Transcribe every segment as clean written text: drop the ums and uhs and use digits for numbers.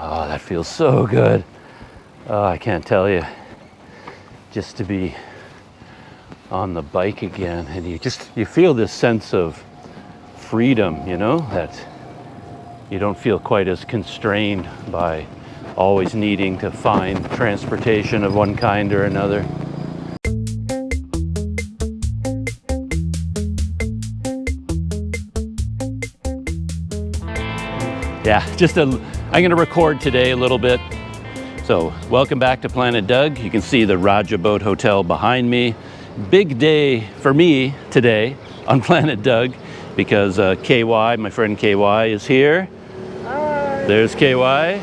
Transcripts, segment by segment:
Oh, that feels so good. Oh, I can't tell you. Just to be on the bike again, and you feel this sense of freedom, you know, that you don't feel quite as constrained by always needing to find transportation of one kind or another. Yeah, I'm gonna record today a little bit. So welcome back to Planet Doug. You can see the Raja Boat Hotel behind me. Big day for me today on Planet Doug because KY, my friend KY is here. Hi. There's KY.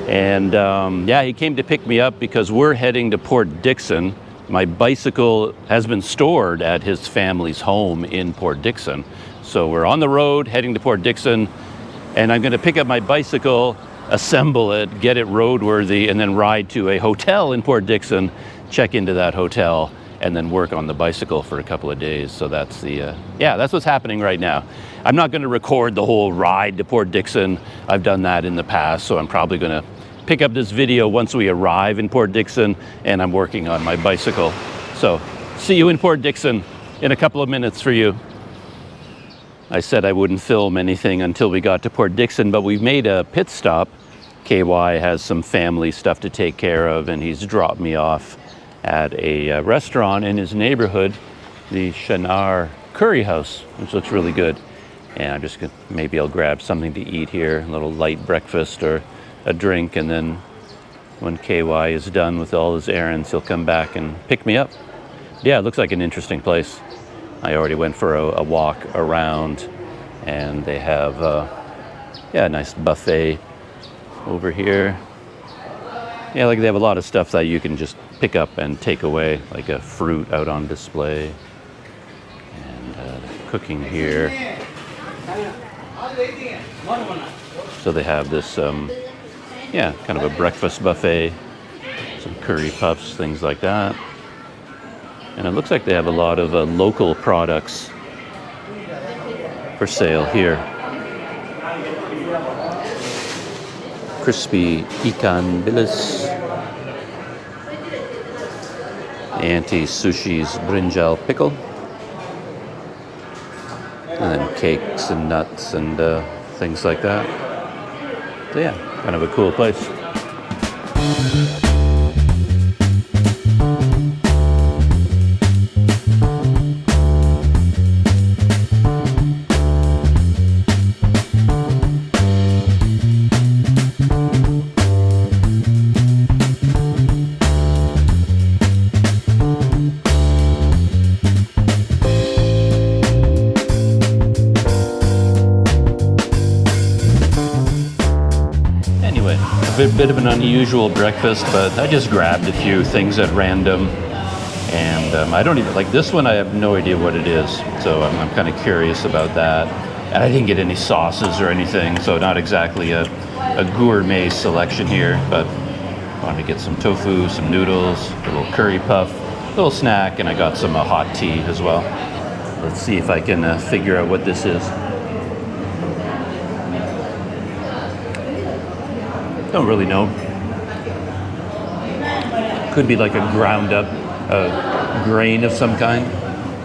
And yeah, he came to pick me up because we're heading to Port Dickson. My bicycle has been stored at his family's home in Port Dickson. So we're on the road heading to Port Dickson, and I'm gonna pick up my bicycle, assemble it, get it roadworthy, and then ride to a hotel in Port Dickson, check into that hotel, and then work on the bicycle for a couple of days. So that's that's what's happening right now. I'm not gonna record the whole ride to Port Dickson. I've done that in the past, so I'm probably gonna pick up this video once we arrive in Port Dickson and I'm working on my bicycle. So see you in Port Dickson in a couple of minutes for you. I said I wouldn't film anything until we got to Port Dickson, but we've made a pit stop. KY has some family stuff to take care of, and he's dropped me off at a restaurant in his neighborhood, the Shannar Curry House, which looks really good. And I'm just gonna, maybe I'll grab something to eat here, a little light breakfast or a drink, and then when KY is done with all his errands, he'll come back and pick me up. Yeah, it looks like an interesting place. I already went for a walk around, and they have a nice buffet over here. Yeah, like they have a lot of stuff that you can just pick up and take away, like a fruit out on display, and cooking here. So they have this, kind of a breakfast buffet, some curry puffs, things like that. And it looks like they have a lot of local products for sale here. Crispy ikan bilis, Auntie Sushi's brinjal pickle, and then cakes and nuts and things like that. So yeah, kind of a cool place. A bit of an unusual breakfast, but I just grabbed a few things at random, and I don't even like this one. I have no idea what it is, so I'm kind of curious about that. And I didn't get any sauces or anything, so not exactly a gourmet selection here, but I wanted to get some tofu, some noodles, a little curry puff, a little snack, and I got some hot tea as well. Let's see if I can figure out what this is. Don't really know. Could be like a ground up grain of some kind.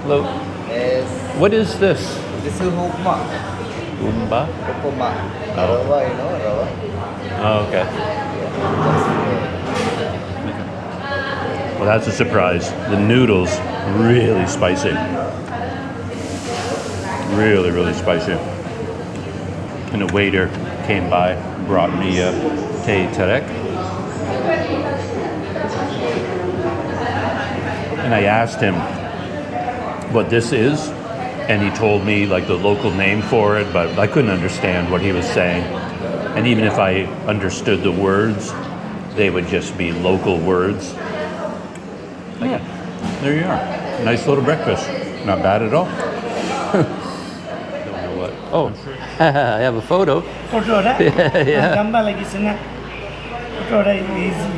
Hello? Yes. What is this? This is upma. Umba? Upma. Oh. Rava, you know, rava. Oh, okay. Well, that's a surprise. The noodles, really spicy. Really, really spicy. And a waiter came by, brought me teh tarik. And I asked him what this is, and he told me like the local name for it, but I couldn't understand what he was saying. And even if I understood the words, they would just be local words. Yeah, there you are. Nice little breakfast. Not bad at all. Don't know what. Oh, I have a photo. Photo, right? Yeah. Gambar lagi senang. Photo, right? Easy.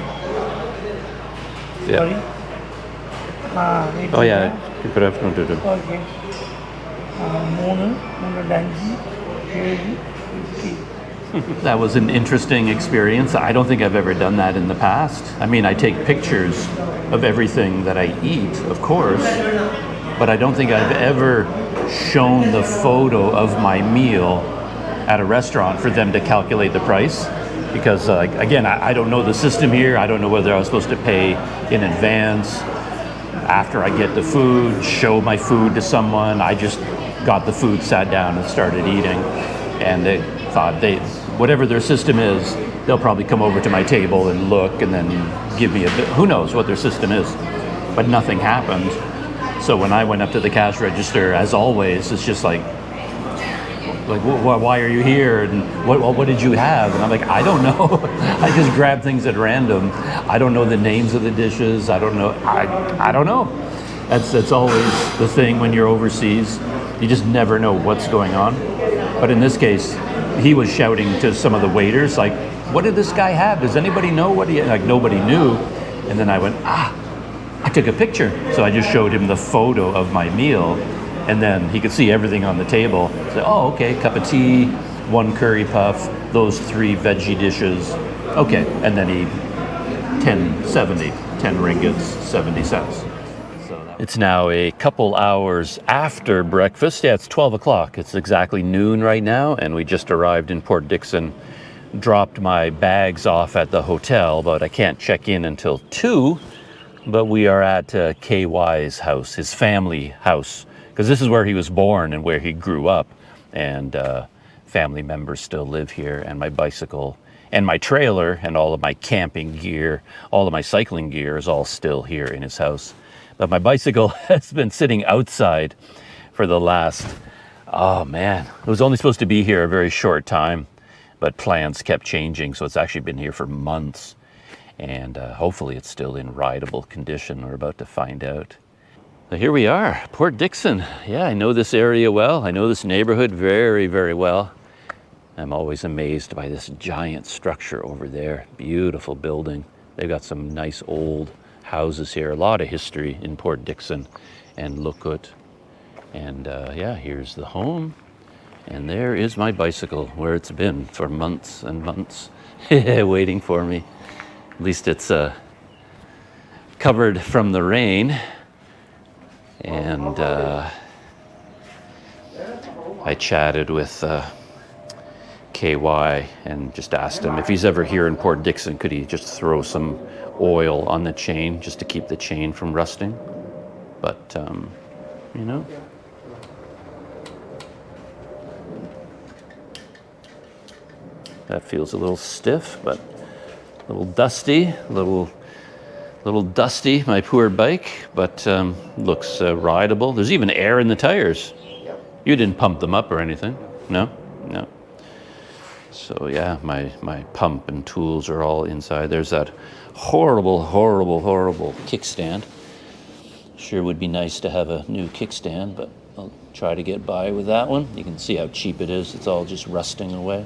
Yeah. Sorry. Oh yeah, you could have to do. Okay. 3, 3 danji, 7, 50. That was an interesting experience. I don't think I've ever done that in the past. I mean, I take pictures of everything that I eat, of course, but I don't think I've ever shown the photo of my meal at a restaurant for them to calculate the price. Because, again, I don't know the system here. I don't know whether I was supposed to pay in advance, after I get the food, show my food to someone. I just got the food, sat down, and started eating. And they thought whatever their system is, they'll probably come over to my table and look and then give me a bit. Who knows what their system is? But nothing happened. So when I went up to the cash register, as always, it's just like why are you here? And what did you have? And I'm like, I don't know. I just grab things at random. I don't know the names of the dishes. I don't know. I don't know. That's always the thing when you're overseas. You just never know what's going on. But in this case, he was shouting to some of the waiters, like, what did this guy have? Does anybody know what he had? Like, nobody knew. And then I went, I took a picture. So I just showed him the photo of my meal. And then he could see everything on the table. So, oh, okay, cup of tea, 1 curry puff, those 3 veggie dishes. Okay, and then he 10 ringgits, 70 cents. It's now a couple hours after breakfast. Yeah, it's 12 o'clock. It's exactly noon right now, and we just arrived in Port Dickson, dropped my bags off at the hotel, but I can't check in until 2. But we are at KY's house, his family house, because this is where he was born and where he grew up, and family members still live here, and my bicycle and my trailer and all of my camping gear, all of my cycling gear is all still here in his house. But my bicycle has been sitting outside for the last, oh man, it was only supposed to be here a very short time, but plans kept changing, so it's actually been here for months. And hopefully it's still in rideable condition. We're about to find out. So here we are, Port Dickson. Yeah, I know this area well. I know this neighborhood very, very well. I'm always amazed by this giant structure over there. Beautiful building. They've got some nice old houses here. A lot of history in Port Dickson and Lukut. And yeah, here's the home. And there is my bicycle, where it's been for months and months, waiting for me. At least it's covered from the rain. And I chatted with KY and just asked him if he's ever here in Port Dickson, could he just throw some oil on the chain just to keep the chain from rusting. But, you know. That feels a little stiff, but a little dusty, a little dusty, my poor bike, but looks rideable. There's even air in the tires. You didn't pump them up or anything? No? No. So yeah, my pump and tools are all inside. There's that horrible kickstand. Sure would be nice to have a new kickstand, but I'll try to get by with that one. You can see how cheap it is. It's all just rusting away.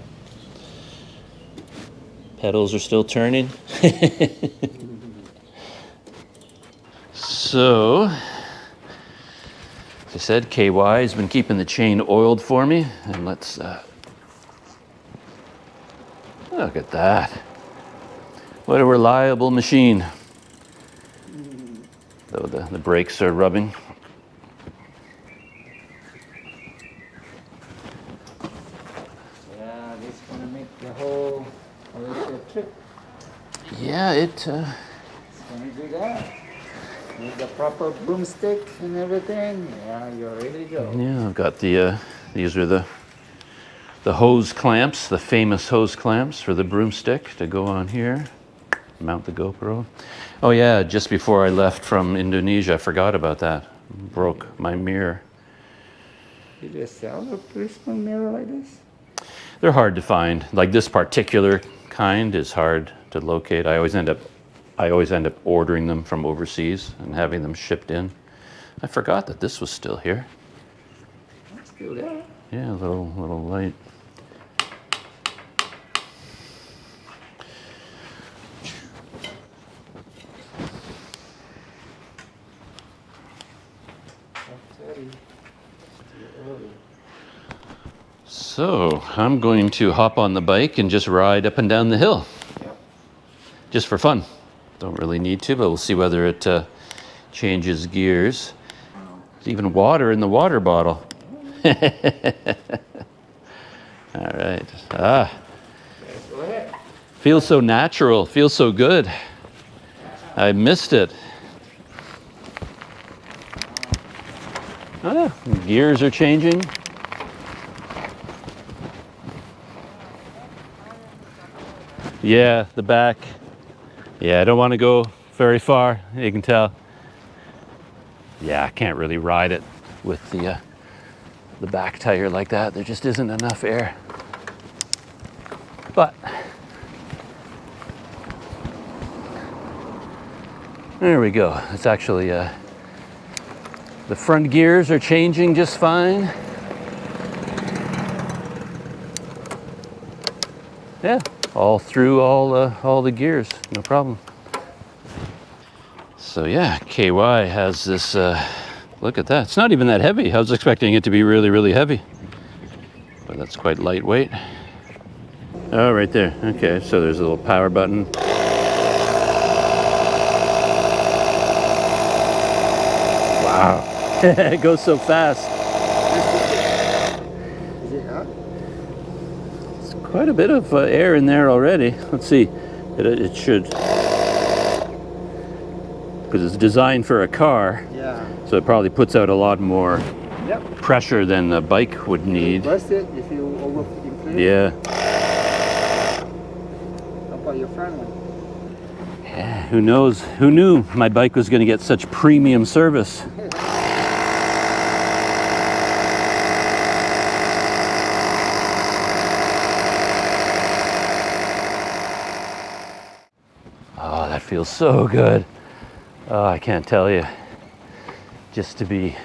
Pedals are still turning. So, as I said, KY has been keeping the chain oiled for me. And let's, look at that. What a reliable machine. Though the brakes are rubbing. Yeah, this is gonna make the whole Malaysia trip. Yeah, It's gonna do that. With the proper broomstick and everything, yeah, you're ready to go. yeah, I've got the, these are the hose clamps, the famous hose clamps for the broomstick to go on here. Mount the GoPro. Oh yeah, just before I left from Indonesia, I forgot about that. Broke my mirror. Did you sell a policeman mirror like this? They're hard to find. Like this particular kind is hard to locate. I always end up ordering them from overseas and having them shipped in. I forgot that this was still here. Still there. Yeah, a little light. So I'm going to hop on the bike and just ride up and down the hill. Yep. Just for fun. Don't really need to, but we'll see whether it changes gears. There's even water in the water bottle. All right. Ah. Go ahead. Feels so natural. Feels so good. I missed it. Ah, gears are changing. Yeah, the back. Yeah, I don't want to go very far. You can tell. Yeah, I can't really ride it with the back tire like that. There just isn't enough air. But there we go. It's actually the front gears are changing just fine. Yeah, all through all the gears, no problem. So yeah, KY has this, look at that. It's not even that heavy. I was expecting it to be really, really heavy. But that's quite lightweight. Oh, right there. Okay, so there's a little power button. Wow. It goes so fast. Is it up? It's quite a bit of air in there already. Let's see. It should, because it's designed for a car. Yeah. So it probably puts out a lot more Yep. pressure than the bike would need. Burst it if you overinflate. Yeah. How about your front one? Yeah. Who knows? Who knew my bike was going to get such premium service? Oh, that feels so good. Oh, I can't tell you. Just to be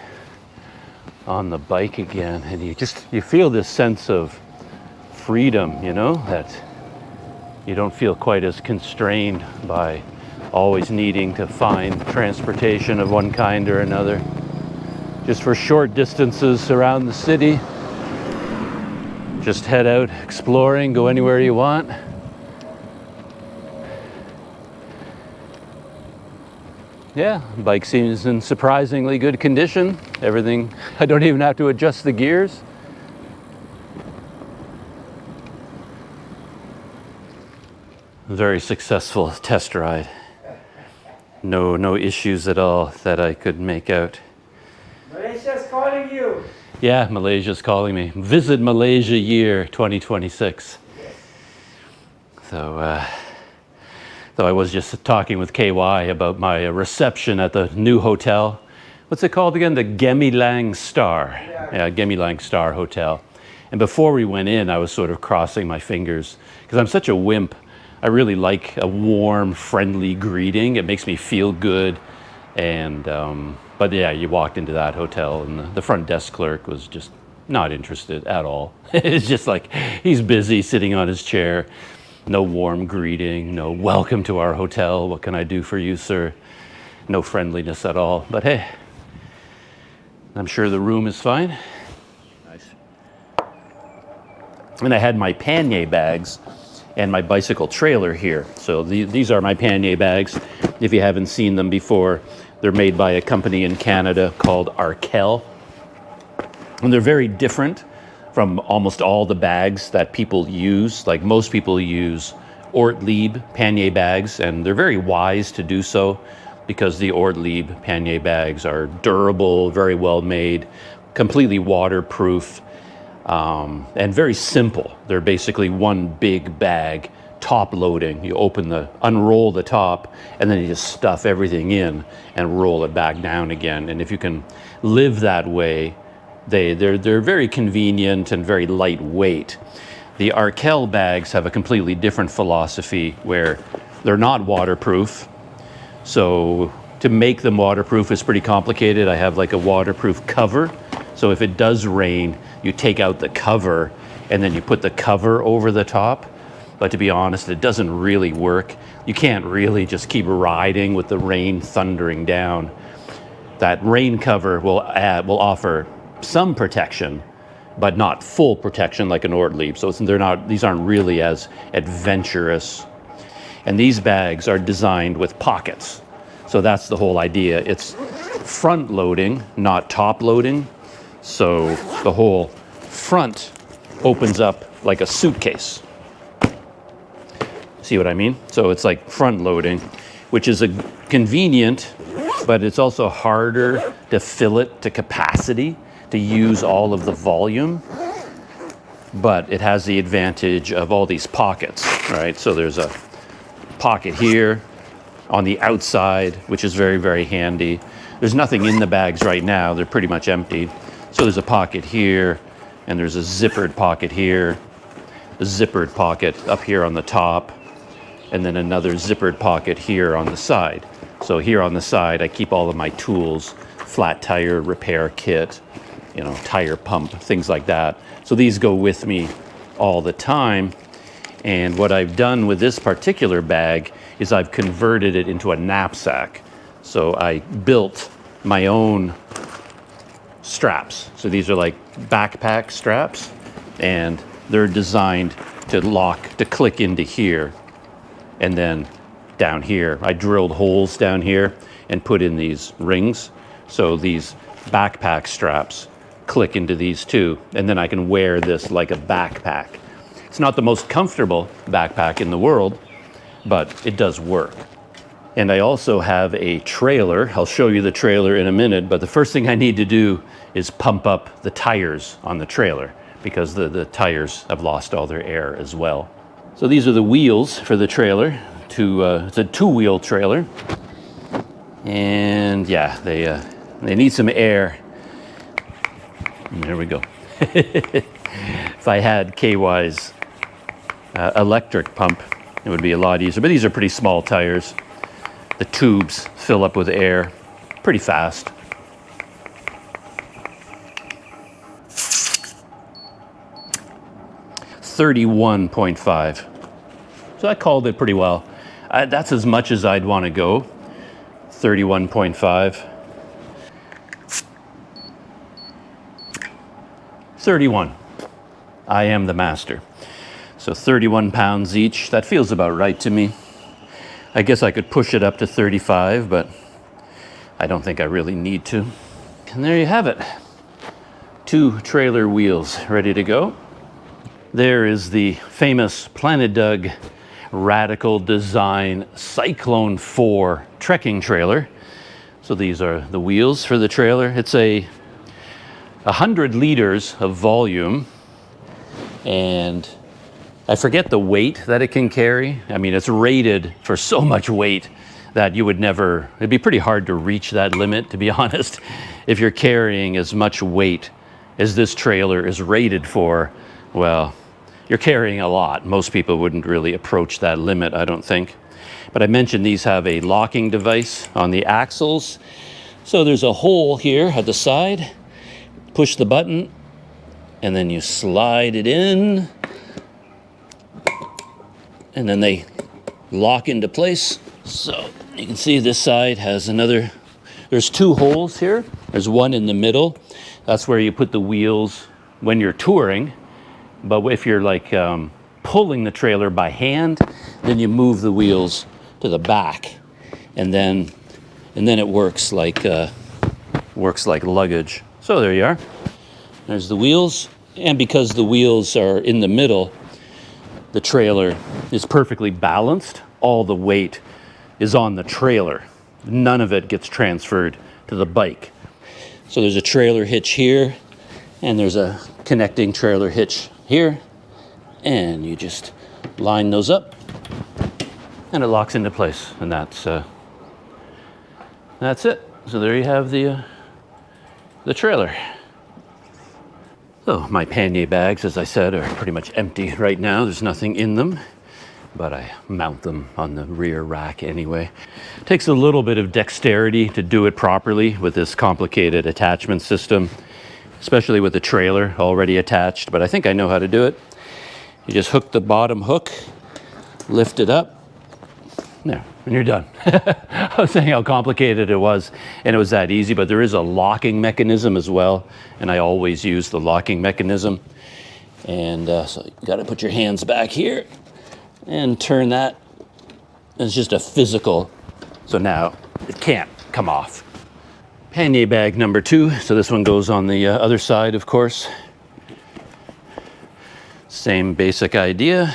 on the bike again, and you feel this sense of freedom, you know, that you don't feel quite as constrained by always needing to find transportation of one kind or another. Just for short distances around the city, just head out exploring, go anywhere you want. Yeah, bike seems in surprisingly good condition. Everything, I don't even have to adjust the gears. Very successful test ride. No issues at all that I could make out. Malaysia's calling you. Yeah, Malaysia's calling me. Visit Malaysia year 2026. So I was just talking with KY about my reception at the new hotel. What's it called again? The Gemilang Star. Yeah, Gemilang Star Hotel. And before we went in, I was sort of crossing my fingers because I'm such a wimp. I really like a warm, friendly greeting. It makes me feel good. And but yeah, you walked into that hotel and the front desk clerk was just not interested at all. It's just like he's busy sitting on his chair. No warm greeting, no welcome to our hotel. What can I do for you, sir? No friendliness at all. But hey, I'm sure the room is fine. Nice. And I had my pannier bags and my bicycle trailer here. So these are my pannier bags. If you haven't seen them before, they're made by a company in Canada called Arkel. And they're very different from almost all the bags that people use. Like most people use Ortlieb pannier bags, and they're very wise to do so because the Ortlieb pannier bags are durable, very well made, completely waterproof, and very simple. They're basically one big bag, top loading. You unroll the top, and then you just stuff everything in and roll it back down again. And if you can live that way, they're very convenient and very lightweight. The Arkel bags have a completely different philosophy where they're not waterproof. So to make them waterproof is pretty complicated. I have like a waterproof cover. So if it does rain, you take out the cover and then you put the cover over the top. But to be honest, it doesn't really work. You can't really just keep riding with the rain thundering down. That rain cover will offer some protection, but not full protection like an Ortlieb. So these aren't really as adventurous. And these bags are designed with pockets. So that's the whole idea. It's front loading, not top loading. So the whole front opens up like a suitcase. See what I mean? So it's like front loading, which is convenient, but it's also harder to fill it to capacity, to use all of the volume. But it has the advantage of all these pockets, right? So there's a pocket here on the outside, which is very, very handy. There's nothing in the bags right now. They're pretty much empty. So there's a pocket here, and there's a zippered pocket here, a zippered pocket up here on the top, and then another zippered pocket here on the side. So here on the side, I keep all of my tools, flat tire repair kit, tire pump, things like that. So these go with me all the time. And what I've done with this particular bag is I've converted it into a knapsack. So I built my own straps. So these are like backpack straps, and they're designed to click into here. And then down here, I drilled holes down here and put in these rings. So these backpack straps click into these too. And then I can wear this like a backpack. It's not the most comfortable backpack in the world, but it does work. And I also have a trailer. I'll show you the trailer in a minute, but the first thing I need to do is pump up the tires on the trailer because the tires have lost all their air as well. So these are the wheels for the trailer. It's a two-wheel trailer. And yeah, they need some air. And there we go. If I had KY's electric pump, it would be a lot easier. But these are pretty small tires. The tubes fill up with air pretty fast. $31.5. So I called it pretty well. That's as much as I'd want to go. 31.5. 31. I am the master. So 31 pounds each. That feels about right to me. I guess I could push it up to 35, but I don't think I really need to. And there you have it. 2 trailer wheels ready to go. There is the famous Planet Doug Radical Design Cyclone 4 trekking trailer. So these are the wheels for the trailer. It's 100 liters of volume, and I forget the weight that it can carry. I mean, it's rated for so much weight that it'd be pretty hard to reach that limit, to be honest. If you're carrying as much weight as this trailer is rated for, well, you're carrying a lot. Most people wouldn't really approach that limit, I don't think. But I mentioned these have a locking device on the axles. So there's a hole here at the side. Push the button, and then you slide it in. And then they lock into place. So you can see this side has there's 2 holes here. There's one in the middle. That's where you put the wheels when you're touring. But if you're like pulling the trailer by hand, then you move the wheels to the back, and then it works like luggage. So there you are. There's the wheels, and because the wheels are in the middle, the trailer is perfectly balanced. All the weight is on the trailer. None of it gets transferred to the bike. So there's a trailer hitch here, and there's a connecting trailer hitch here, and you just line those up, and it locks into place, and that's it. So there you have the trailer. So my pannier bags, as I said, are pretty much empty right now. There's nothing in them, but I mount them on the rear rack anyway. It takes a little bit of dexterity to do it properly with this complicated attachment system, especially with the trailer already attached, but I think I know how to do it. You just hook the bottom hook, lift it up, There, and you're done. I was saying how complicated it was, and it was that easy, but there is a locking mechanism as well, and I always use the locking mechanism. And so you got to put your hands back here and turn that. It's just a physical, so now it can't come off. Pannier bag number 2, so this one goes on the other side, of course. Same basic idea.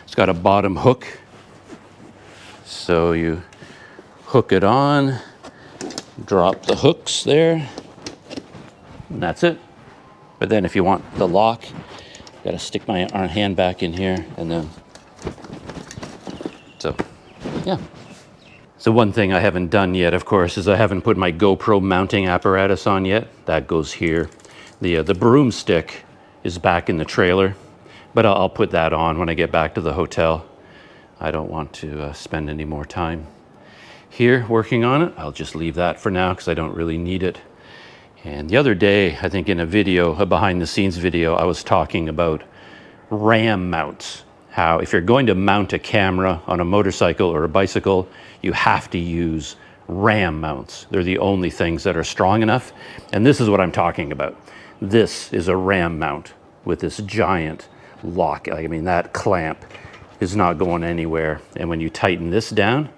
It's got a bottom hook. So you hook it on, drop the hooks there, and that's it. But then if you want the lock, got to stick my hand back in here, and then, so, yeah. So one thing I haven't done yet, of course, is I haven't put my GoPro mounting apparatus on yet. That goes here. The Broomstick is back in the trailer, but I'll put that on when I get back to the hotel. I don't want to spend any more time here working on it. I'll just leave that for now because I don't really need it. And the other day, I think in a video, a behind the scenes video, I was talking about RAM mounts. How if you're going to mount a camera on a motorcycle or a bicycle, you have to use RAM mounts. They're the only things that are strong enough. And this is what I'm talking about. This is a RAM mount with this giant lock. I mean, that clamp is not going anywhere. And when you tighten this down,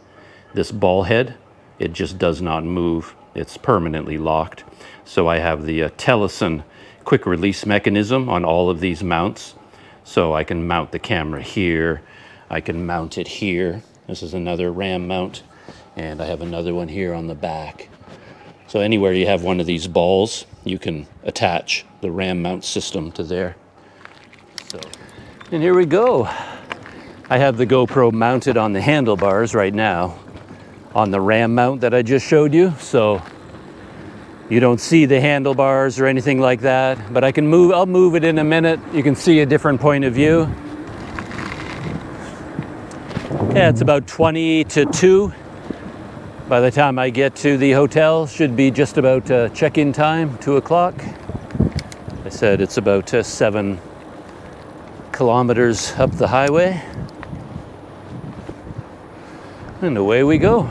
this ball head, it just does not move. It's permanently locked. So I have the Tellison quick release mechanism on all of these mounts. So I can mount the camera here. I can mount it here. This is another RAM mount. And I have another one here on the back. So anywhere you have one of these balls, you can attach the RAM mount system to there. So, and here we go. I have the GoPro mounted on the handlebars right now on the RAM mount that I just showed you. So you don't see the handlebars or anything like that, but I'll move it in a minute. You can see a different point of view. Yeah, it's about 20 to 2. By the time I get to the hotel, should be just about check-in time, 2 o'clock. I said it's about 7 kilometers up the highway. And away we go.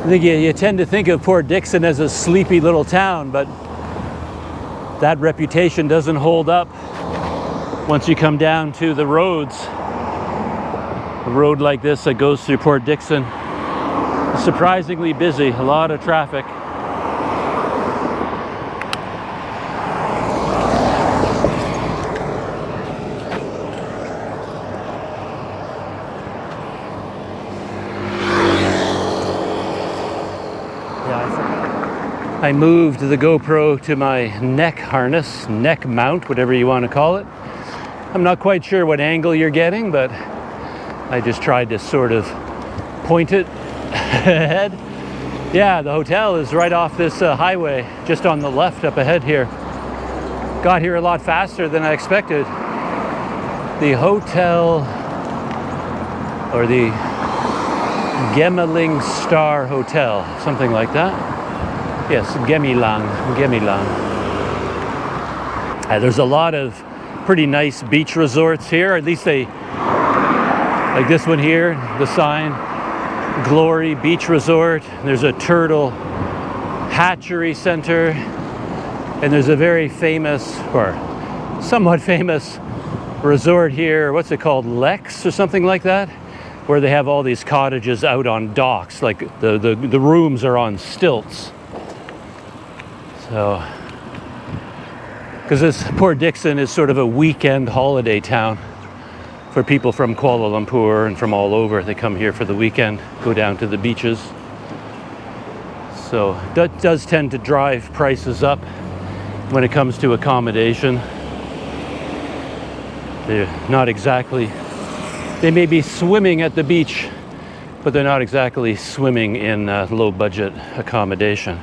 I think you tend to think of Port Dickson as a sleepy little town, but that reputation doesn't hold up once you come down to the roads. A road like this that goes through Port Dickson is surprisingly busy, a lot of traffic. I moved the GoPro to my neck harness, neck mount, whatever you want to call it. I'm not quite sure what angle you're getting, but I just tried to sort of point it ahead. Yeah, the hotel is right off this highway, just on the left up ahead here. Got here a lot faster than I expected. The hotel, or the Gemilang Star Hotel, something like that. Yes, Gemilang. There's a lot of pretty nice beach resorts here. At least they, like this one here, the sign, Glory Beach Resort. There's a turtle hatchery center. And there's a very famous, or somewhat famous, resort here. What's it called? Lexis or something like that? Where they have all these cottages out on docks. Like the rooms are on stilts. So, because this Port Dickson is sort of a weekend holiday town for people from Kuala Lumpur and from all over. They come here for the weekend, go down to the beaches. So that does tend to drive prices up when it comes to accommodation. They're not exactly, they may be swimming at the beach, but they're not exactly swimming in low budget accommodation.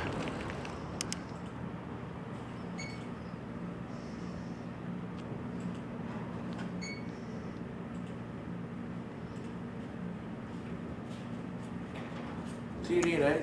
TV, right?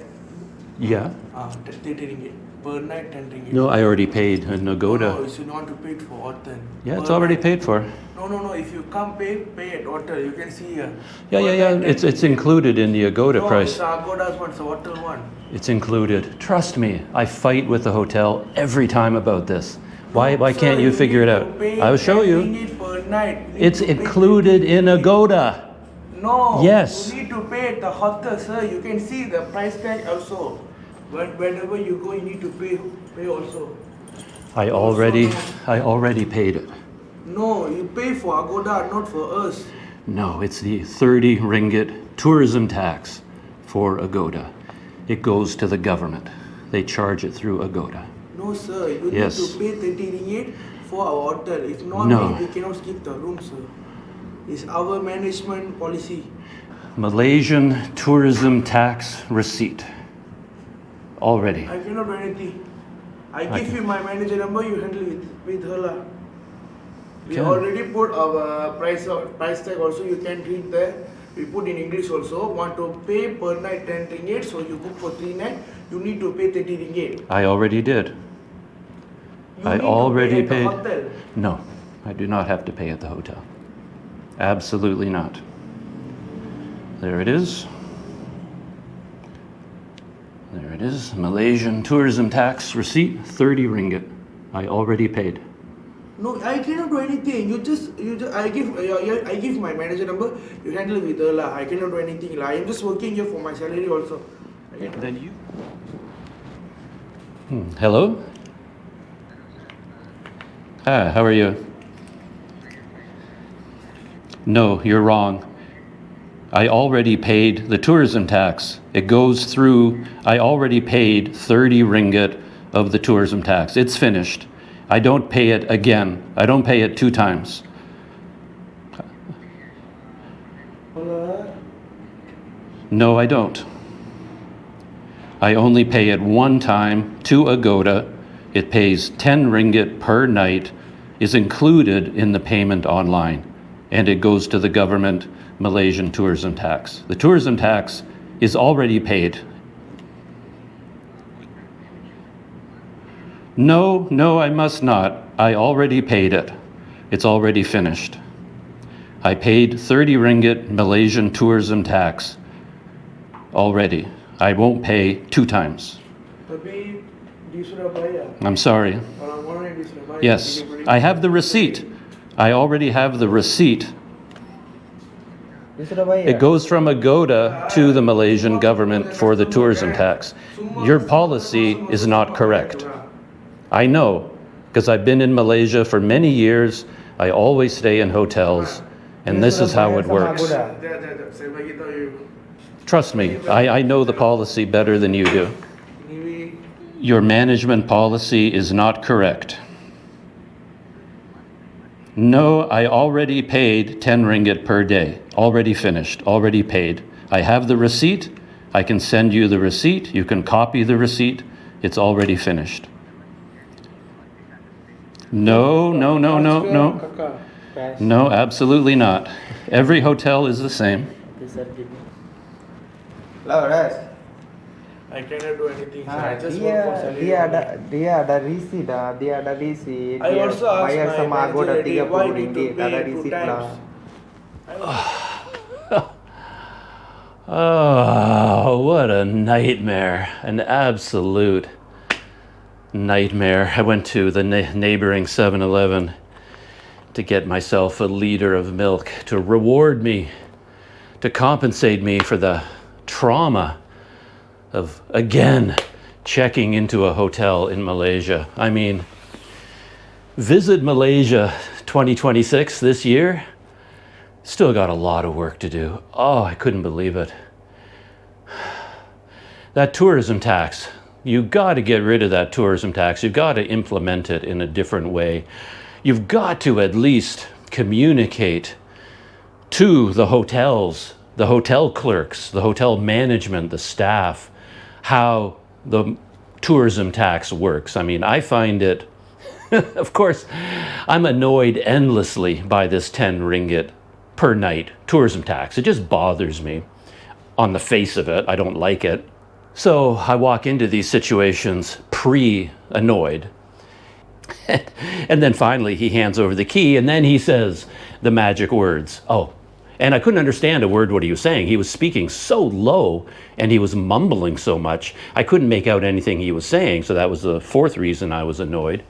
Yeah. 30 ringgit. Per night 10 ringgit. No, I already paid an Agoda. No, you should not to pay it for hotel. Yeah, it's Per already night. paid for. No. If you come pay at hotel, you can see here. Yeah. It's included in the Agoda No, price. it's Agoda's one, it's a hotel one. It's included. Trust me, I fight with the hotel every time about this. Why Sir, can't you figure it need out? to pay I'll show 10 you. ringgit per night. You need It's to pay included 10 in ringgit. Agoda. No. Yes. You need to pay at the hotel, sir. You can see the price tag also. But whenever you go, you need to pay also. I already paid it. No, you pay for Agoda, not for us. No, it's the 30 ringgit tourism tax for Agoda. It goes to the government. They charge it through Agoda. No, sir. You Yes. need to pay 30 ringgit for our hotel. If not, No. we cannot skip the room, sir. It's our management policy. Malaysian tourism tax receipt. Already. I cannot do anything. I give you my manager number, you handle it with her lah. We Can. already put our price tag also, you can read there. We put in English also. Want to pay per night 10 ringgit, so you book for 3 nights, you need to pay 30 ringgit. I already did. You I need already to pay paid. at the hotel. No, I do not have to pay at the hotel. Absolutely not. There it is. There it is. Malaysian tourism tax receipt, 30 ringgit. I already paid. No, I cannot do anything. I give my manager number, you handle it with her lah. I cannot do anything lah. I'm just working here for my salary also. Then you. Hello? Hi, how are you? No, you're wrong. I already paid the tourism tax. It goes through, I already paid 30 ringgit of the tourism tax. It's finished. I don't pay it again. I don't pay it 2 times. No, I don't. I only pay it 1 time to Agoda. It pays 10 ringgit per night, is included in the payment online, and it goes to the government Malaysian tourism tax. The tourism tax is already paid. No, I must not. I already paid it. It's already finished. I paid 30 ringgit Malaysian tourism tax already. I won't pay 2 times. Tapi di Surabaya, I'm sorry. orang-orang di Surabaya. Yes, I have the receipt. I already have the receipt. It goes from Agoda to the Malaysian government for the tourism tax. Your policy is not correct. I know, because I've been in Malaysia for many years. I always stay in hotels, and this is how it works. Saya bagi tahu you. Trust me, I know the policy better than you do. Anyway, Your management policy is not correct. No, I already paid 10 ringgit per day. Already finished, already paid. I have the receipt. I can send you the receipt. You can copy the receipt. It's already finished. No. No, absolutely not. Every hotel is the same. I cannot do anything. Sir. I just dia work for salary. dia only. ada dia ada receipt dah, dia ada receipt. I Dia also asked bayar my sama Agoda manager, why 30 need to ringgit, ada pay 2 receipt times? lah. Oh, what a nightmare. An absolute nightmare. I went to the neighboring 7-Eleven to get myself a liter of milk to reward me, to compensate me for the trauma of, again, checking into a hotel in Malaysia. I mean, Visit Malaysia 2026 this year. Still got a lot of work to do. Oh, I couldn't believe it. That tourism tax, you got to get rid of that tourism tax. You've got to implement it in a different way. You've got to at least communicate to the hotels, the hotel clerks, the hotel management, the staff, how the tourism tax works. I mean, I find it, of course, I'm annoyed endlessly by this 10 ringgit per night tourism tax. It just bothers me on the face of it. I don't like it. So I walk into these situations pre-annoyed. And then finally he hands over the key, and then he says the magic words. Oh, and I couldn't understand a word what he was saying. He was speaking so low and he was mumbling so much, I couldn't make out anything he was saying. So that was the fourth reason I was annoyed.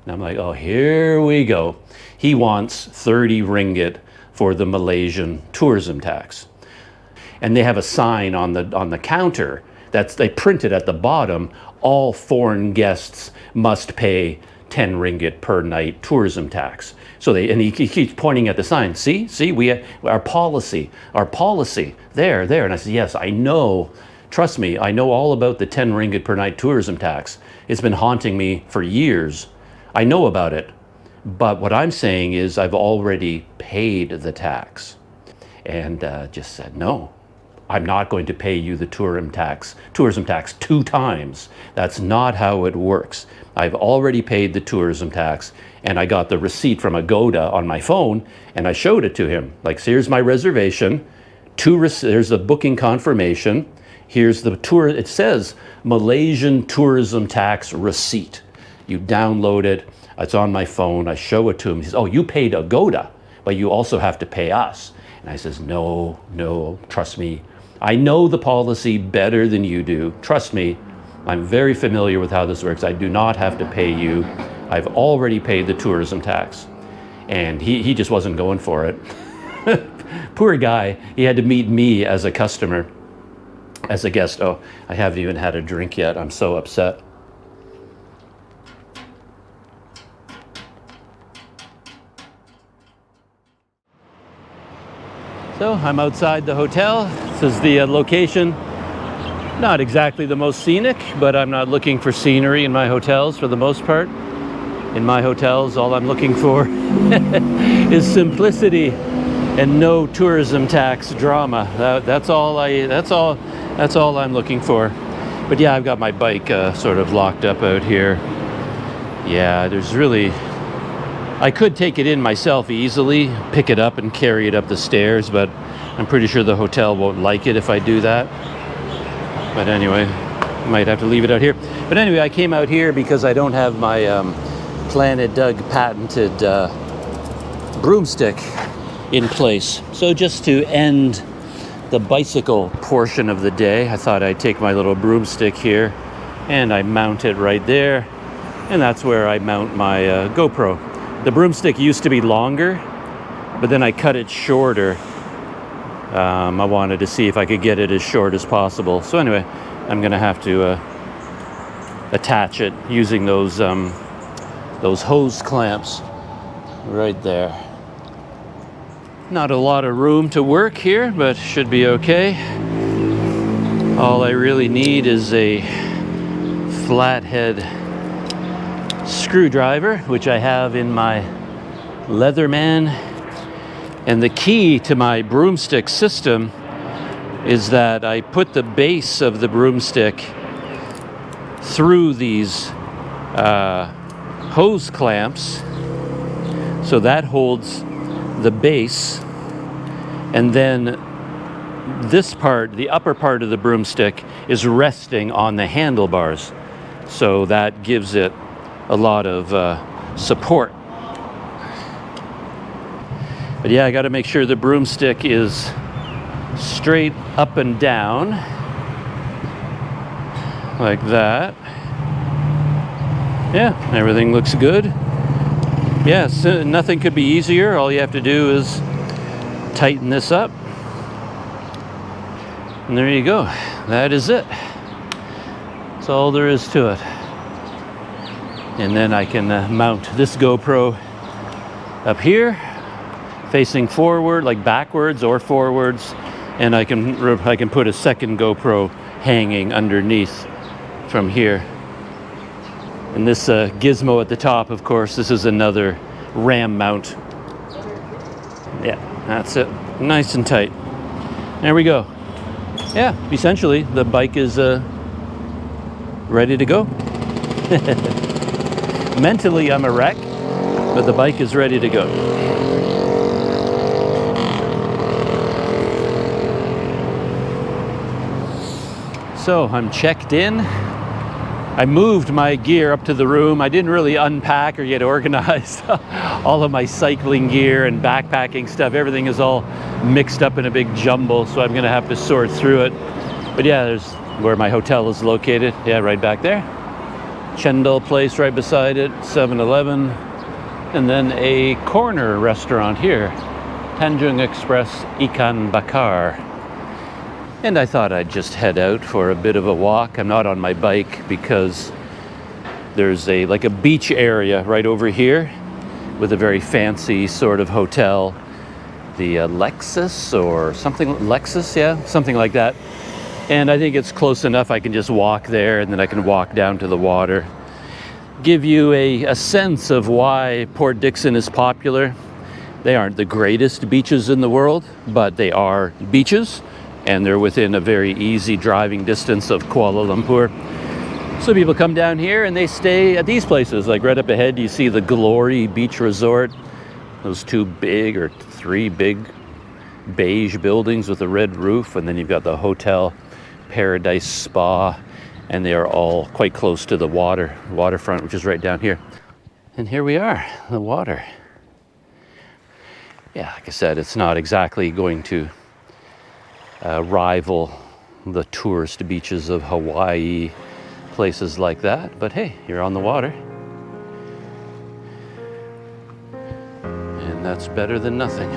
And I'm like, oh, here we go. He wants 30 ringgit for the Malaysian tourism tax. And they have a sign on the counter they printed at the bottom, all foreign guests must pay 10 ringgit per night tourism tax. So he keeps pointing at the sign. See, our policy, there. And I said, yes, I know. Trust me, I know all about the 10 ringgit per night tourism tax. It's been haunting me for years. I know about it. But what I'm saying is I've already paid the tax. And just said, no, I'm not going to pay you the tourism tax 2 times. That's not how it works. I've already paid the tourism tax, and I got the receipt from Agoda on my phone, and I showed it to him. Like, so here's my reservation. There's the booking confirmation. Here's the tour. It says Malaysian tourism tax receipt. You download it. It's on my phone. I show it to him. He says, oh, you paid Agoda, but you also have to pay us. And I says, no, trust me. I know the policy better than you do. Trust me, I'm very familiar with how this works. I do not have to pay you. I've already paid the tourism tax. And he just wasn't going for it. Poor guy, he had to meet me as a customer, as a guest. Oh, I haven't even had a drink yet. I'm so upset. So I'm outside the hotel. This is the location. Not exactly the most scenic, but I'm not looking for scenery in my hotels for the most part. In my hotels, all I'm looking for is simplicity and no tourism tax drama. That's all I'm looking for. But yeah, I've got my bike sort of locked up out here. Yeah, I could take it in myself easily, pick it up and carry it up the stairs, but I'm pretty sure the hotel won't like it if I do that. But anyway, I might have to leave it out here. But anyway, I came out here because I don't have my Planet Doug patented broomstick in place. So just to end the bicycle portion of the day, I thought I'd take my little broomstick here and I mount it right there. And that's where I mount my GoPro. The broomstick used to be longer, but then I cut it shorter. I wanted to see if I could get it as short as possible. So anyway, I'm gonna have to attach it using those hose clamps right there. Not a lot of room to work here, but should be okay. All I really need is a flathead screwdriver, which I have in my Leatherman. And the key to my broomstick system is that I put the base of the broomstick through these hose clamps. So that holds the base. And then this part, the upper part of the broomstick, is resting on the handlebars. So that gives it a lot of support. But yeah, I got to make sure the broomstick is straight up and down like that. Yeah, everything looks good. Yes, nothing could be easier. All you have to do is tighten this up. And there you go. That is it. That's all there is to it. And then I can mount this GoPro up here, facing forward, like backwards or forwards, and I can put a second GoPro hanging underneath from here. And this gizmo at the top, of course, this is another RAM mount. Yeah, that's it. Nice and tight. There we go. Yeah, essentially the bike is ready to go. Mentally, I'm a wreck, but the bike is ready to go. So I'm checked in. I moved my gear up to the room. I didn't really unpack or get organized. All of my cycling gear and backpacking stuff, everything is all mixed up in a big jumble, so I'm gonna have to sort through it. But yeah, there's where my hotel is located. Yeah, right back there. Chendol place right beside it, 7-Eleven, and then a corner restaurant here, Tanjung Express Ikan Bakar. And I thought I'd just head out for a bit of a walk. I'm not on my bike because there's like a beach area right over here with a very fancy sort of hotel, the Lexis or something, Lexis, yeah, something like that. And I think it's close enough I can just walk there and then I can walk down to the water. Give you a sense of why Port Dickson is popular. They aren't the greatest beaches in the world, but they are beaches. And they're within a very easy driving distance of Kuala Lumpur. So people come down here and they stay at these places. Like right up ahead, you see the Glory Beach Resort. Those two big or three big beige buildings with a red roof. And then you've got the Hotel Paradise Spa. And they are all quite close to the waterfront, which is right down here. And here we are, the water. Yeah, like I said, it's not exactly going to rival the tourist beaches of Hawaii, places like that. But hey, you're on the water. And that's better than nothing.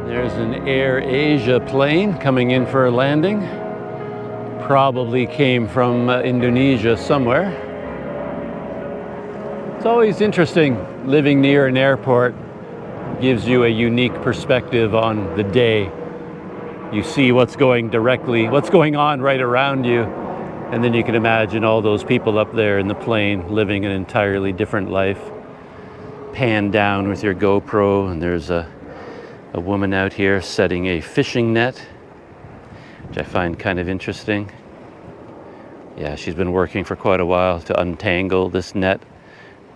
There's an Air Asia plane coming in for a landing. Probably came from Indonesia somewhere. It's always interesting living near an airport. Gives you a unique perspective on the day. You see what's going on right around you, and then you can imagine all those people up there in the plane living an entirely different life. Pan down with your GoPro, and there's a woman out here setting a fishing net, which I find kind of interesting. Yeah, she's been working for quite a while to untangle this net,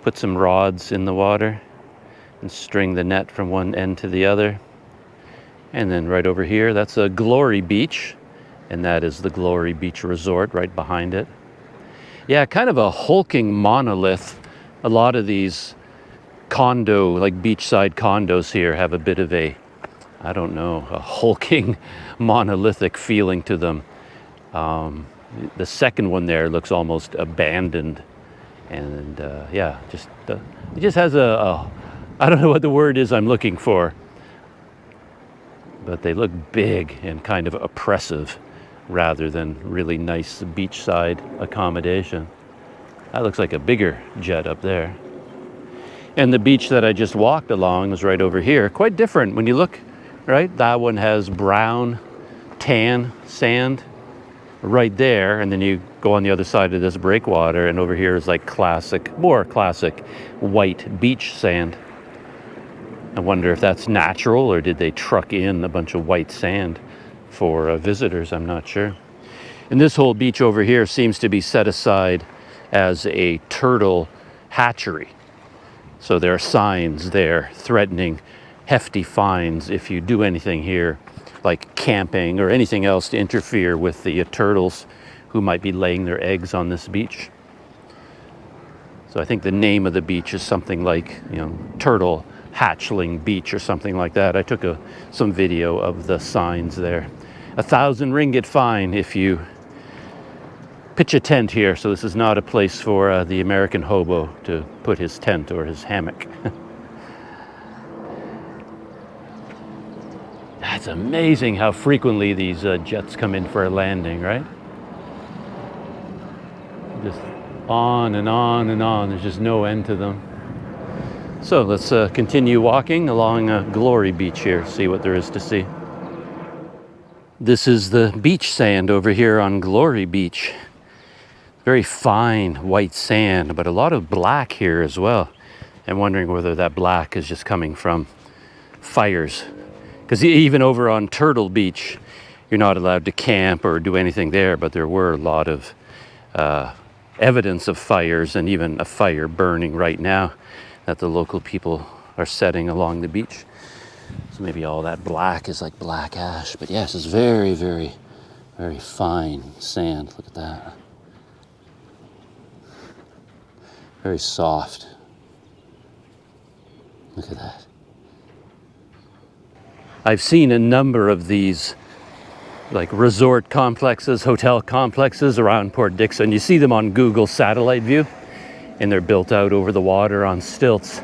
put some rods in the water, and string the net from one end to the other. And then right over here, that's a Glory Beach, and that is the Glory Beach Resort right behind it. Yeah, kind of a hulking monolith. A lot of these like beachside condos here have a bit of a hulking monolithic feeling to them. The second one there looks almost abandoned And yeah, it just has I don't know what the word is I'm looking for, but they look big and kind of oppressive rather than really nice beachside accommodation. That looks like a bigger jet up there. And the beach that I just walked along was right over here. Quite different when you look, right? That one has brown, tan sand right there, and then you go on the other side of this breakwater, and over here is like more classic white beach sand. I wonder if that's natural, or did they truck in a bunch of white sand for visitors? I'm not sure. And this whole beach over here seems to be set aside as a turtle hatchery. So there are signs there threatening hefty fines if you do anything here, like camping or anything else to interfere with the turtles who might be laying their eggs on this beach. So I think the name of the beach is something like, Turtle Hatchling Beach or something like that. I took some video of the signs there. 1,000 ringgit fine if you pitch a tent here. So this is not a place for the American hobo to put his tent or his hammock. It's amazing how frequently these jets come in for a landing, right? Just on and on and on. There's just no end to them. So let's continue walking along Glory Beach here, see what there is to see. This is the beach sand over here on Glory Beach. Very fine white sand, but a lot of black here as well. I'm wondering whether that black is just coming from fires. Because even over on Turtle Beach, you're not allowed to camp or do anything there, but there were a lot of evidence of fires, and even a fire burning right now that the local people are setting along the beach. So maybe all that black is like black ash. But yes, it's very, very, very fine sand. Look at that. Very soft. Look at that. I've seen a number of these like resort complexes, hotel complexes around Port Dickson. You see them on Google satellite view, and they're built out over the water on stilts.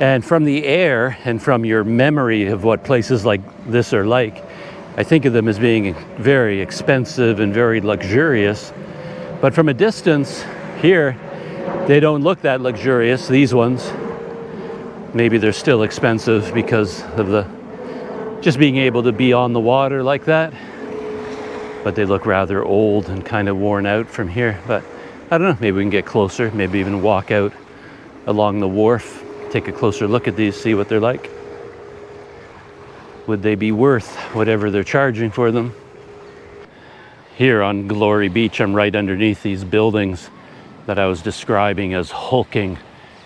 And from the air and from your memory of what places like this are like, I think of them as being very expensive and very luxurious. But from a distance here, they don't look that luxurious, these ones. Maybe they're still expensive because of just being able to be on the water like that. But they look rather old and kind of worn out from here. But I don't know, maybe we can get closer, maybe even walk out along the wharf, take a closer look at these, see what they're like. Would they be worth whatever they're charging for them? Here on Glory Beach, I'm right underneath these buildings that I was describing as hulking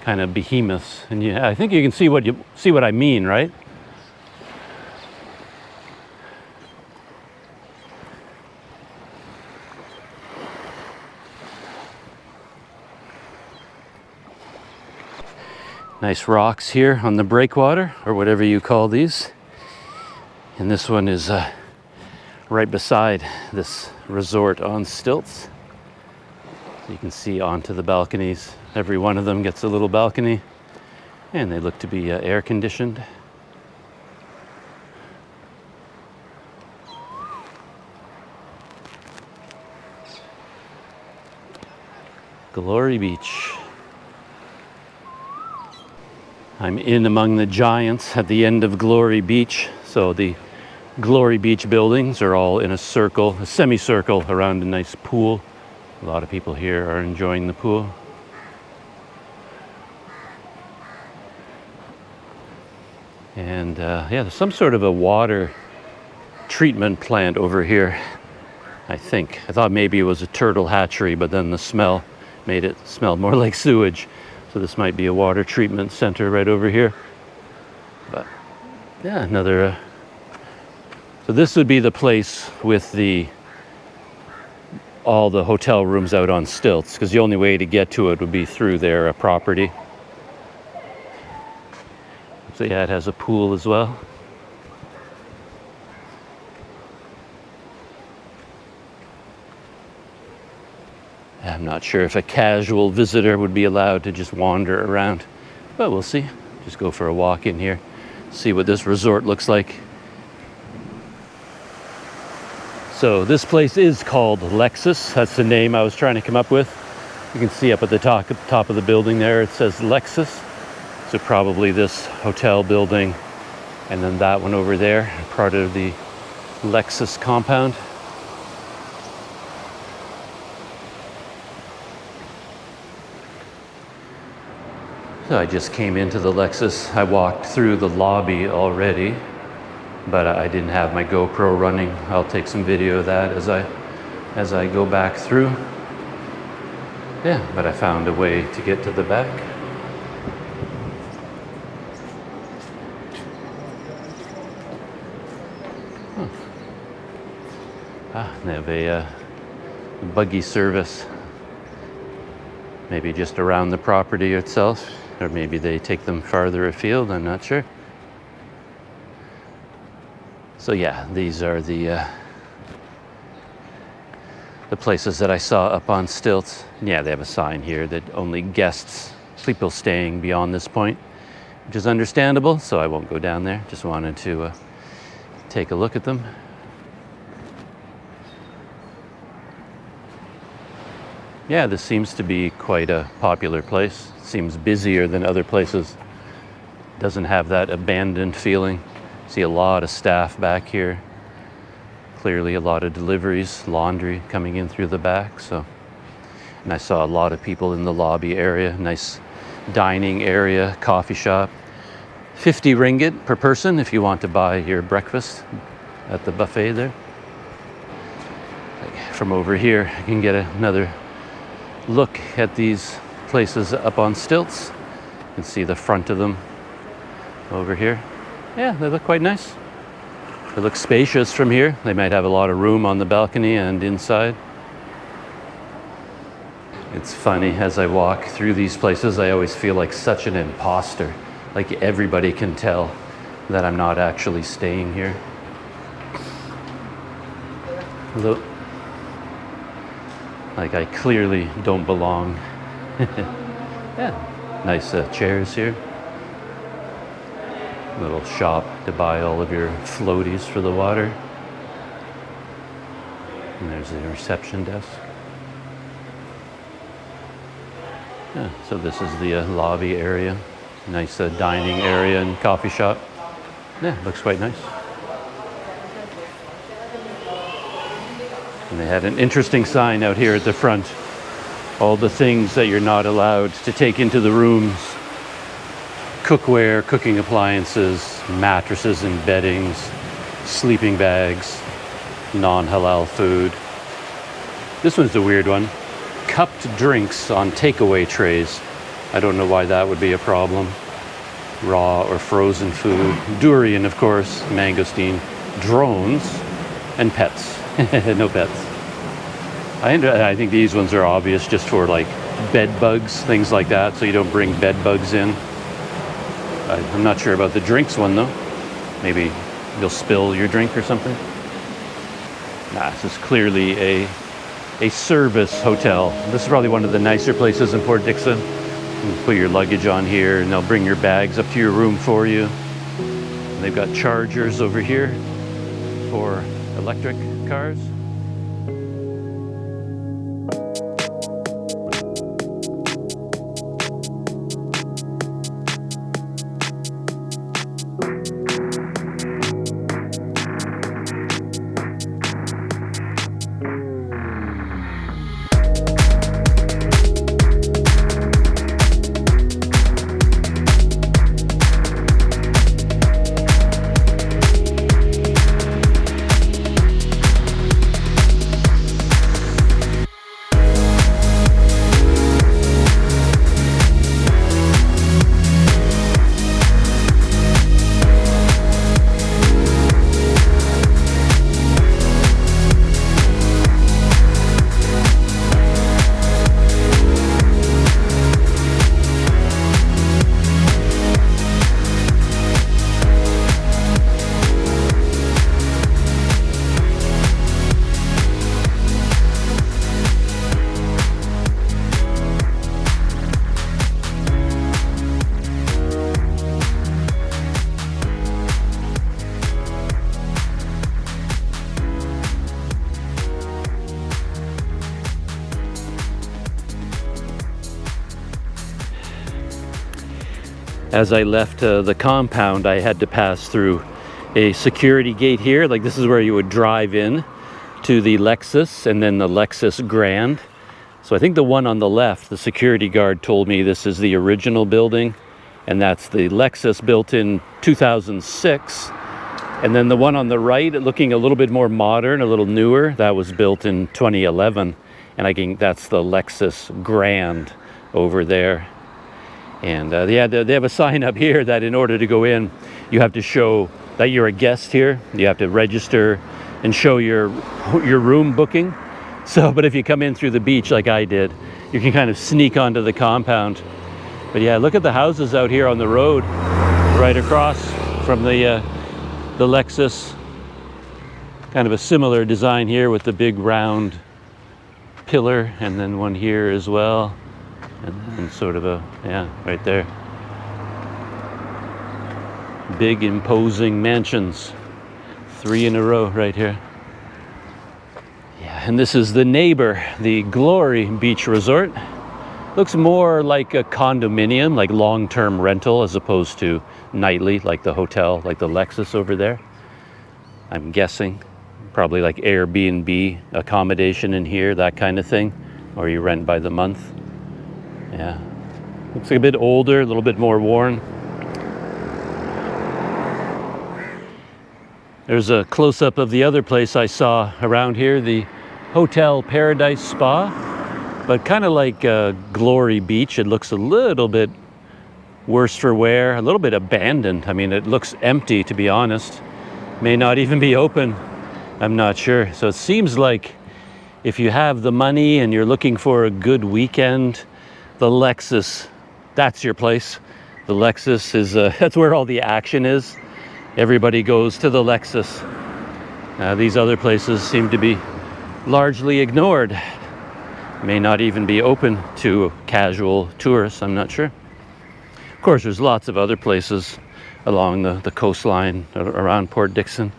kind of behemoths. And yeah, I think you can see what I mean, right? Nice rocks here on the breakwater, or whatever you call these. And this one is right beside this resort on stilts. So you can see onto the balconies. Every one of them gets a little balcony, and they look to be air conditioned. Glory Beach. I'm in among the giants at the end of Glory Beach. So the Glory Beach buildings are all in a circle, a semicircle around a nice pool. A lot of people here are enjoying the pool. And yeah, there's some sort of a water treatment plant over here, I think. I thought maybe it was a turtle hatchery, but then the smell made it smell more like sewage. So this might be a water treatment center right over here. But yeah, another... so this would be the place with all the hotel rooms out on stilts, because the only way to get to it would be through their property. So yeah, it has a pool as well. I'm not sure if a casual visitor would be allowed to just wander around, but we'll see. Just go for a walk in here, see what this resort looks like. So this place is called Lexis. That's the name I was trying to come up with. You can see up at the top of the building there, it says Lexis. So probably this hotel building and then that one over there, part of the Lexis compound. So I just came into the Lexis. I walked through the lobby already, but I didn't have my GoPro running. I'll take some video of that as I go back through. Yeah, but I found a way to get to the back. They have a buggy service. Maybe just around the property itself, or maybe they take them farther afield, I'm not sure. So yeah, these are the places that I saw up on stilts. Yeah, they have a sign here that only guests, people staying beyond this point, which is understandable, so I won't go down there. Just wanted to take a look at them. Yeah, this seems to be quite a popular place. Seems busier than other places. Doesn't have that abandoned feeling. See a lot of staff back here. Clearly a lot of deliveries, laundry coming in through the back. And I saw a lot of people in the lobby area. Nice dining area, coffee shop. 50 ringgit per person if you want to buy your breakfast at the buffet there. From over here, you can get another look at these places up on stilts. You can see the front of them over here. Yeah, they look quite nice. They look spacious from here. They might have a lot of room on the balcony and inside. It's funny, as I walk through these places, I always feel like such an imposter. Like everybody can tell that I'm not actually staying here. Hello. Like I clearly don't belong. Yeah, nice chairs here. Little shop to buy all of your floaties for the water. And there's the reception desk. Yeah, so this is the lobby area. Nice dining area and coffee shop. Yeah, looks quite nice. And they had an interesting sign out here at the front. All the things that you're not allowed to take into the rooms. Cookware, cooking appliances, mattresses and beddings, sleeping bags, non-halal food. This one's a weird one. Cupped drinks on takeaway trays. I don't know why that would be a problem. Raw or frozen food. Durian, of course, mangosteen, drones, and pets. No pets. I think these ones are obvious just for like bed bugs, things like that, so you don't bring bed bugs in. I'm not sure about the drinks one though. Maybe you'll spill your drink or something. Nah, this is clearly a service hotel. This is probably one of the nicer places in Port Dickson. You can put your luggage on here and they'll bring your bags up to your room for you. And they've got chargers over here for electric cars. as I left the compound, I had to pass through a security gate here. Like, this is where you would drive in to the Lexis and then the Lexis Grand. So I think the one on the left, the security guard told me this is the original building, and that's the Lexus built in 2006. And then the one on the right, looking a little bit more modern, a little newer, that was built in 2011. And I think that's the Lexus Grand over there. And they have a sign up here that in order to go in, you have to show that you're a guest here. You have to register and show your room booking. So, but if you come in through the beach like I did, you can kind of sneak onto the compound. But yeah, look at the houses out here on the road, right across from the Lexus. Kind of a similar design here with the big round pillar, and then one here as well. And then sort of a, yeah, right there. Big imposing mansions. 3 in a row right here. Yeah, and this is the neighbor, the Glory Beach Resort. Looks more like a condominium, like long-term rental, as opposed to nightly, like the hotel, like the Lexus over there. I'm guessing. Probably like Airbnb accommodation in here, that kind of thing. Or you rent by the month. Yeah. Looks like a bit older, a little bit more worn. There's a close-up of the other place I saw around here, the Hotel Paradise Spa. But kind of like Glory Beach, it looks a little bit worse for wear, a little bit abandoned. I mean, it looks empty, to be honest. May not even be open. I'm not sure. So it seems like if you have the money and you're looking for a good weekend, the Lexus, that's your place. The Lexus is, that's where all the action is. Everybody goes to the Lexus. These other places seem to be largely ignored. May not even be open to casual tourists, I'm not sure. Of course, there's lots of other places along the coastline around Port Dickson,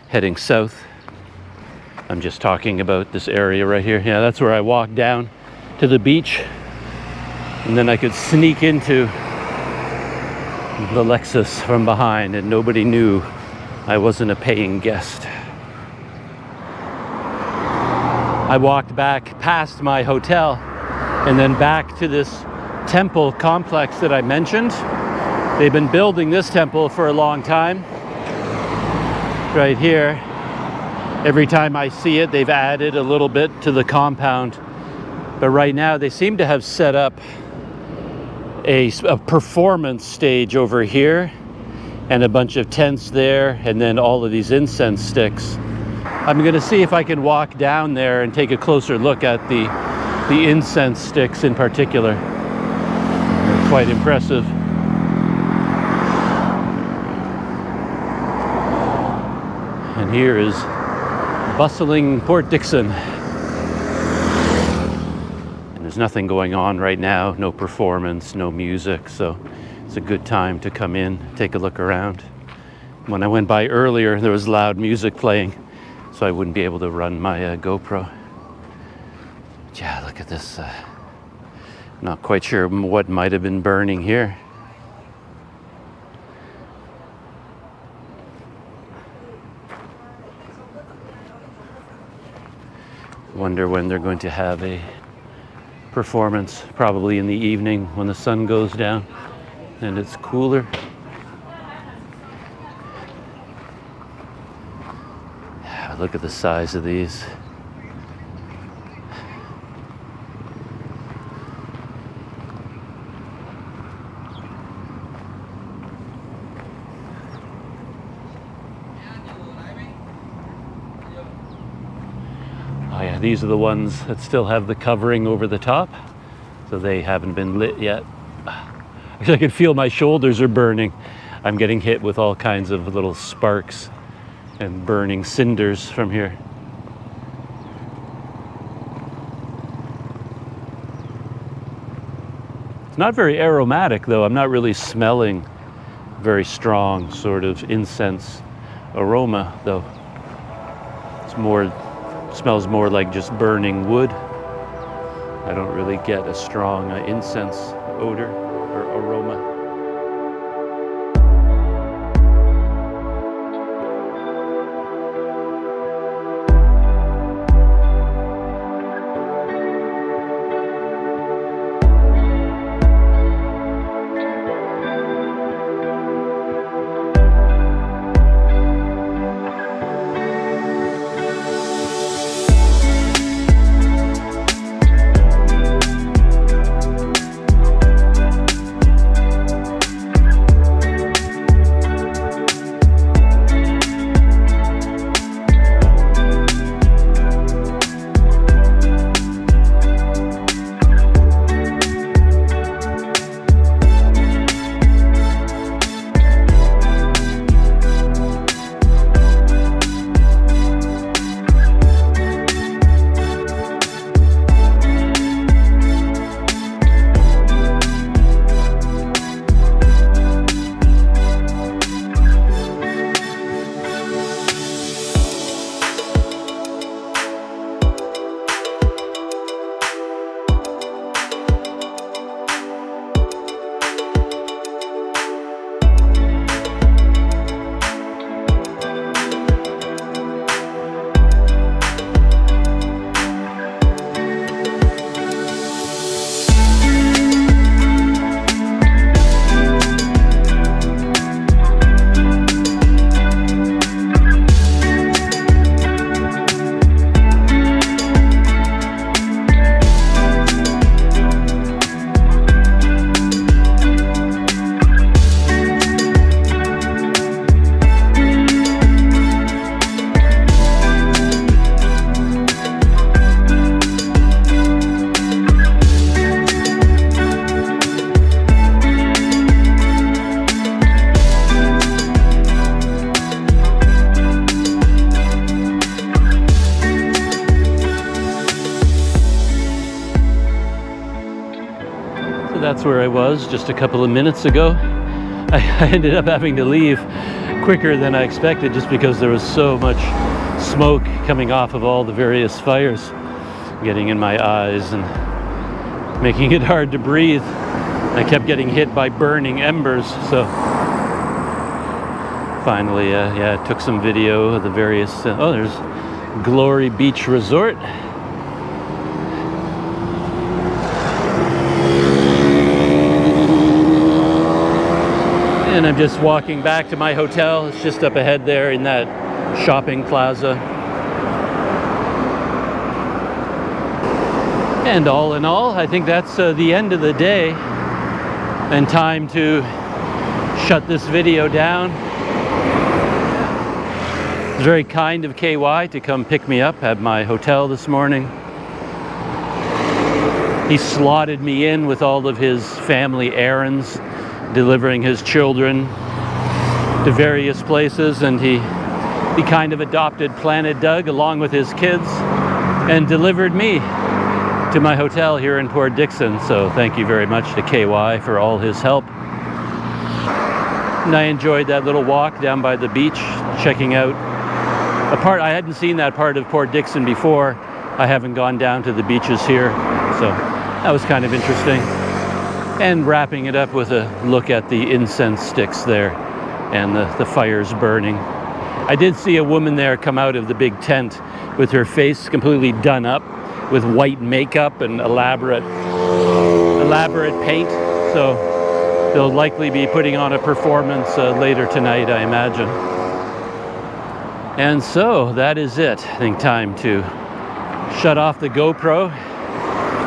heading south. I'm just talking about this area right here. Yeah, that's where I walked down to the beach, and then I could sneak into the Lexus from behind, and nobody knew I wasn't a paying guest. I walked back past my hotel and then back to this temple complex that I mentioned. They've been building this temple for a long time. Right here. Every time I see it, they've added a little bit to the compound. But right now, they seem to have set up a performance stage over here and a bunch of tents there, and then all of these incense sticks. I'm going to see if I can walk down there and take a closer look at the incense sticks in particular. They're quite impressive. And here is bustling Port Dickson. And there's nothing going on right now, no performance, no music, so it's a good time to come in, take a look around. When I went by earlier, there was loud music playing, so I wouldn't be able to run my GoPro. Yeah, look at this. Not quite sure what might have been burning here. Wonder when they're going to have a performance, probably in the evening when the sun goes down and it's cooler. Look at the size of these. Oh yeah, these are the ones that still have the covering over the top, so they haven't been lit yet. I can feel my shoulders are burning. I'm getting hit with all kinds of little sparks and burning cinders from here. It's not very aromatic though. I'm not really smelling very strong sort of incense aroma though. Smells more like just burning wood. I don't really get a strong incense odor or aroma. That's where I was just a couple of minutes ago. I ended up having to leave quicker than I expected just because there was so much smoke coming off of all the various fires, getting in my eyes and making it hard to breathe. I kept getting hit by burning embers, so finally, yeah, I took some video of the various, oh, there's Glory Beach Resort. And I'm just walking back to my hotel. It's just up ahead there in that shopping plaza. And all in all, I think that's the end of the day and time to shut this video down. It was very kind of KY to come pick me up at my hotel this morning. He slotted me in with all of his family errands, delivering his children to various places, and he kind of adopted Planet Doug along with his kids and delivered me to my hotel here in Port Dickson. So thank you very much to KY for all his help. And I enjoyed that little walk down by the beach, checking out a part. I hadn't seen that part of Port Dickson before. I haven't gone down to the beaches here, so that was kind of interesting. And wrapping it up with a look at the incense sticks there and the fires burning. I did see a woman there come out of the big tent with her face completely done up with white makeup and elaborate paint. So they'll likely be putting on a performance later tonight, I imagine. And so that is it. I think time to shut off the GoPro.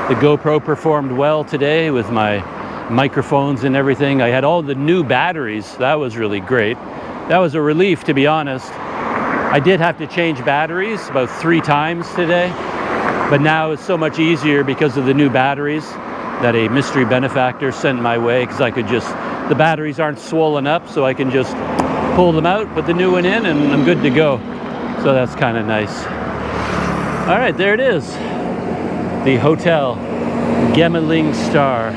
The GoPro performed well today with my microphones and everything. I had all the new batteries. That was really great. That was a relief, to be honest. I did have to change batteries about 3 times today, but now it's so much easier because of the new batteries that a mystery benefactor sent my way, because I could just, the batteries aren't swollen up, so I can just pull them out, put the new one in, and I'm good to go. So that's kind of nice. All right, there it is. The hotel, Gemilang Star.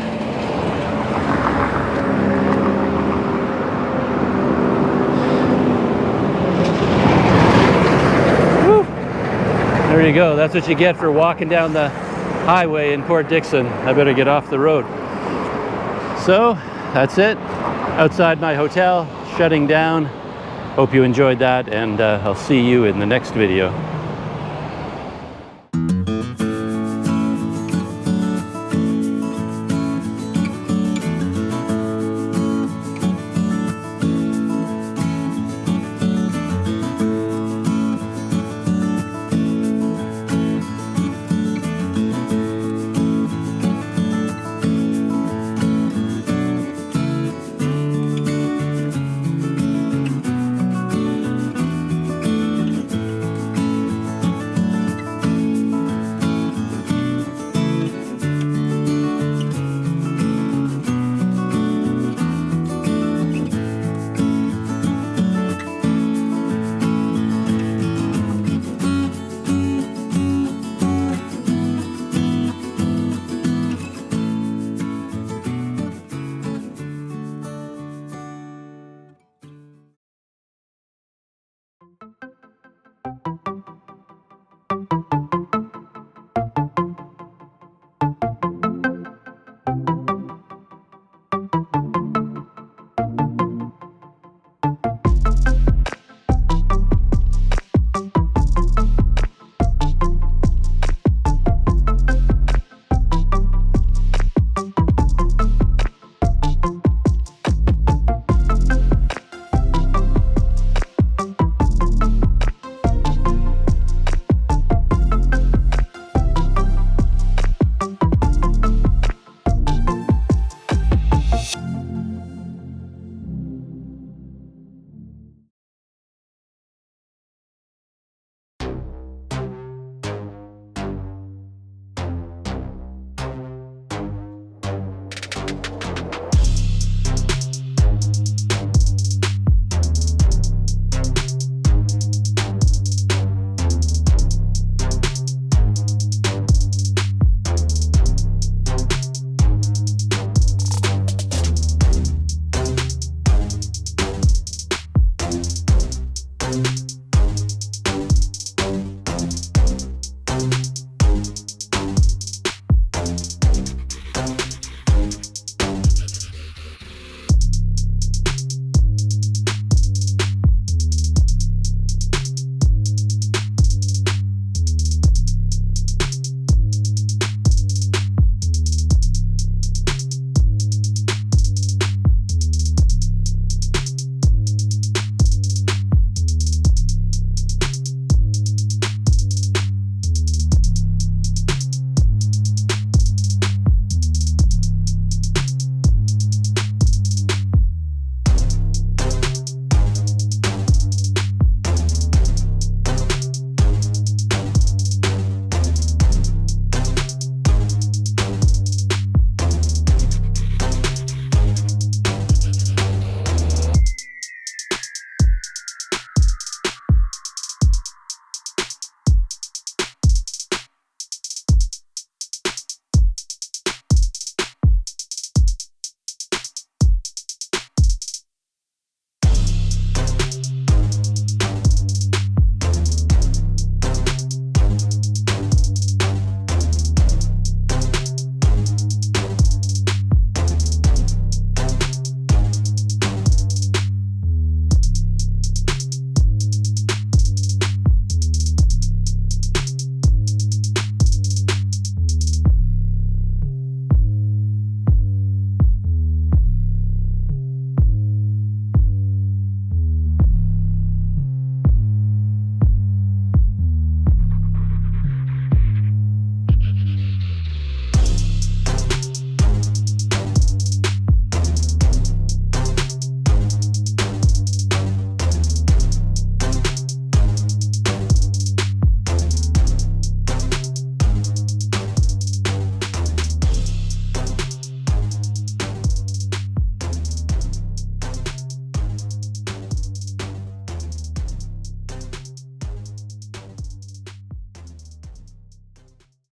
Woo. There you go. That's what you get for walking down the highway in Port Dickson. I better get off the road. So that's it. Outside my hotel, shutting down. Hope you enjoyed that, and I'll see you in the next video.